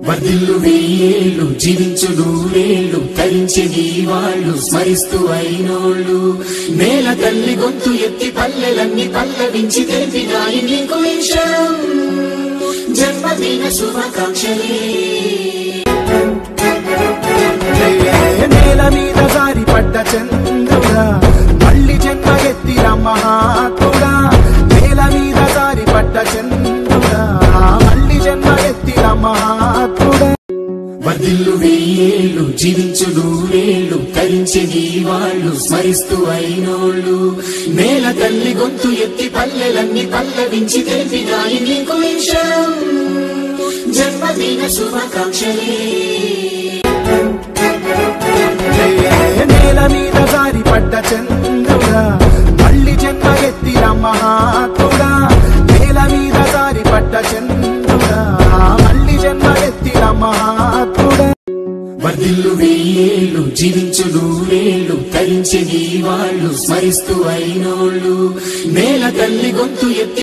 వర్ధిల్లు వెయ్యేళ్ళు జీవించు నూరేళ్ళు తరించే నీ వాళ్ళు స్మరిస్తూ అయినోళ్ళు నేల తల్లి గొంతు ఎత్తి పల్లెలన్నీ పల్లవించి తెలిపినాయి నీకు ఈ క్షణం జన్మదిన శుభాకాంక్షలే నేల మీద జారి పడ్డ చంద్రుడా మళ్ళీ జన్మ ఎత్తిన మహాత్ముడా నేల మీద జారి పడ్డ చంద్రుడా మళ్ళీ జన్మ ఎత్తిన మహాత్ముడా వర్ధిల్లు వెయ్యేళ్ళు జీవించు నూరేళ్ళు తరించే నీ వాళ్ళు స్మరిస్తూ అయినోళ్ళు నేల తల్లి గొంతు ఎత్తి పల్లెలన్నీ పల్లవించి తెలిపినాయి నీకు ఈ క్షణం జన్మదిన శుభాకాంక్షలే నేల మీద జారి పడ్డ చంద్రుడా మళ్ళీ జన్మ ఎత్తిన మహాత్ముడా నేల మీద జారి పడ్డ చంద్రుడా మళ్ళీ జన్మ ఎత్తిన మహాత్ముడా వర్ధిల్లు వెయ్యేళ్ళు జీవించు నూరేళ్ళు తరించే నీ వాళ్ళు స్మరిస్తూ అయినోళ్ళు నేల తల్లి గొంతు ఎత్తి